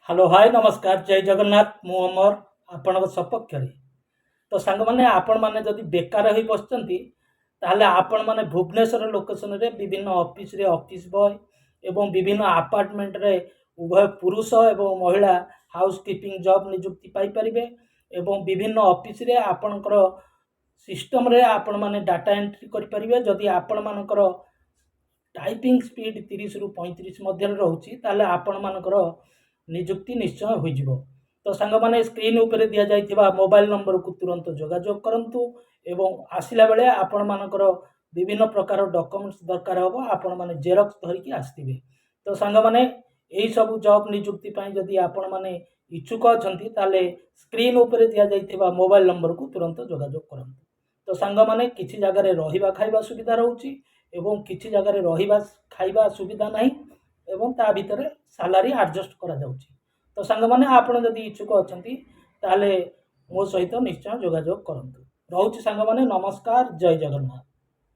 Hello hi नमस्कार जय जगन्नाथ मु अमर आपण सपक्ष तो सांग मैंने आपण मैंने जदि बेकार हो बसचंती ताहले आपण मैंने भुवनेश्वर लोकेशन रे विभिन्न ऑफिस बॉय एवं विभिन्न अपार्टमेंट रे उभय पुरुष एवं महिला हाउस कीपिंग जॉब नियुक्ति पाई परिबे एवं विभिन्न ऑफिस रे आपणकर सिस्टम रे आपण माने डाटा एंट्री करि परिबे जदि आपण मानकर टाइपिंग स्पीड 30 रु 35 मध्य रोचे ताले आपण मानकर नियुक्ति निश्चय हो। तो सांग मैंने स्क्रीन उपर दि जाइथिबा मोबाइल नंबर को तुरंत जोगाजोग करंतु एवं आसिला बेले आपण मानकर विभिन्न प्रकार डॉक्यूमेंट्स दरकार होबो आपण माने जेरॉक्स धरिकी आस्थिबे। तो सांग माने एही सब जॉब नियुक्ति पई जदि आपण माने इच्छुक अछंती ताले स्क्रीन उपर दि जाइथिबा मोबाइल नंबर को तुरंत जोगाजोग करंतु। तो सांग माने किछि जगह रे रहिबा खाइबा सुविधा रहउची एवं किछि जगह रे रहिबा खाइबा सुविधा नाही एवं ता भितर सैलरी एडजस्ट करा जाउची। तो सांग माने आपण जदि इच्छुक अछंती ताले मो सहित निश्चय जोगाजोग करंतु। रहउची सांग माने नमस्कार जय जगन्नाथ।